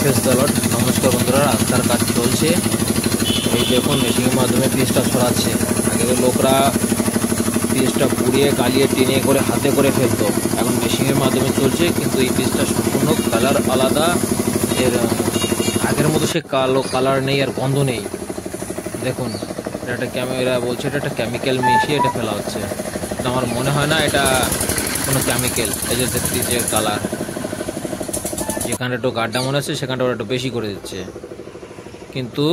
Press the Lord. নমস্কার বন্ধুরা, রাস্তার কাজ চলছে। এই দেখুন মেশিনের মাধ্যমে পিচটা ছড়াচ্ছে। আগে লোকরা পিচটা পুড়িয়ে গালিয়ে টেনে করে হাতে করে ফেলতো, এখন মেশিনের মাধ্যমে চলছে। কিন্তু এই পিচটা সম্পূর্ণ কালার আলাদা, এর আগের মতো সে কালো কালার নেই আর গন্ধ নেই। দেখুন এটা একটা ক্যামেরা বলছে এটা একটা কেমিক্যাল মিশিয়ে এটা ফেলা হচ্ছে। আমার মনে হয় না এটা কোনো কেমিক্যাল। এই যে দেখছি কালার, যেখানে একটু গাড্ডা মনে হচ্ছে সেখানটা ওরা একটু বেশি করে দিচ্ছে, কিন্তু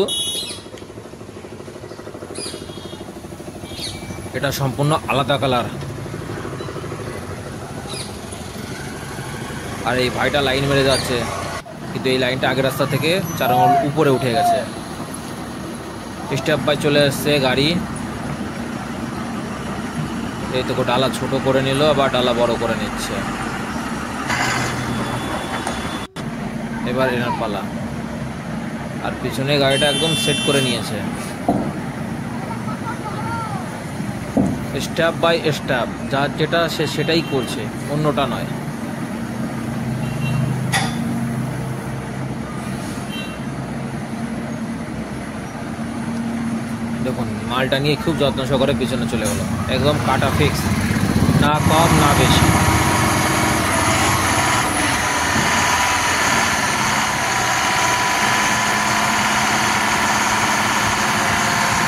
এটা সম্পূর্ণ আলাদা কালার। আর এই ভাইটা লাইন মেরে যাচ্ছে, কিন্তু এই লাইনটা আগের রাস্তা থেকে 4 আঙুল উপরে উঠে গেছে। স্টেপ বাই চলে আসছে গাড়ি। এই তো ডালা ছোট করে নিল, আবার ডালা বড় করে নিচ্ছে। এবার এনার পালা। আর পিছনে গাড়িটা একদম সেট করে নিয়েছে, স্টেপ বাই স্টেপ। যার যেটা সে সেটাই করছে, অন্যটা নয়। দেখুন মালটা নিয়ে খুব যত্ন সহকারে পিছনে চলে গেল, একদম কাটা ফিক্স, না কম না বেশি।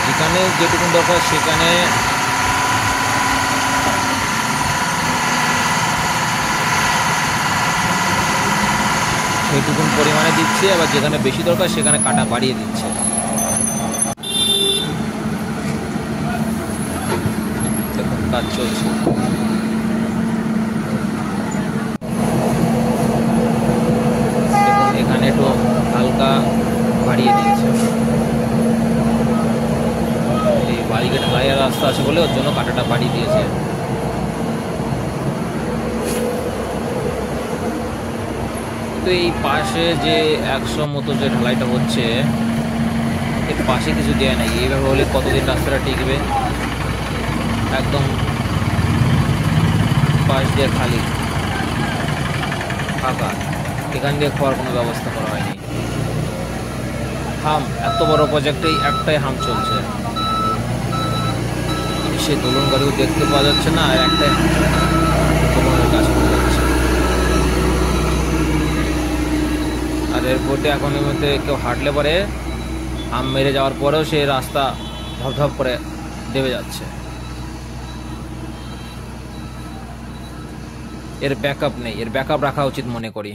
যেখানে যেটুকু দরকার সেখানে সেইটুকুন পরিমাণে দিচ্ছে, আবার যেখানে বেশি দরকার সেখানে কাটা বাড়িয়ে দিচ্ছে। দেখুন কাজ চলছে। দেখুন এখানে একটু হালকা বাড়িয়ে দিয়েছে। এই বাড়িকে ঢালাইয়ের রাস্তা আছে বলে ওর জন্য কাটাটা বাড়িয়ে দিয়েছে। তো এই পাশে যে 100 মতো যে ঢালাইটা হচ্ছে, এর পাশে কিছু দেয় নাই। এইভাবে হলে কতদিন রাস্তাটা টিকবে? একদম পাশ দিয়ে খালি ফাঁকা, এখান দিয়ে খাওয়ার কোনো ব্যবস্থা করা হয়নি। হাম, এত বড় প্রজেক্টেই একটাই হাম চলছে। সে দোলন গাড়িও দেখতে পাওয়া যাচ্ছে না, আর একটাই দোলনের কাজ করে যাচ্ছে। আর এয়ারপোর্টে এখন এর মধ্যে কেউ হাঁটলে পরে হাম মেরে যাওয়ার পরেও সে রাস্তা ধপধপ করে দেবে যাচ্ছে। এর ব্যাকআপ নেই, এর ব্যাকআপ রাখা উচিত মনে করি।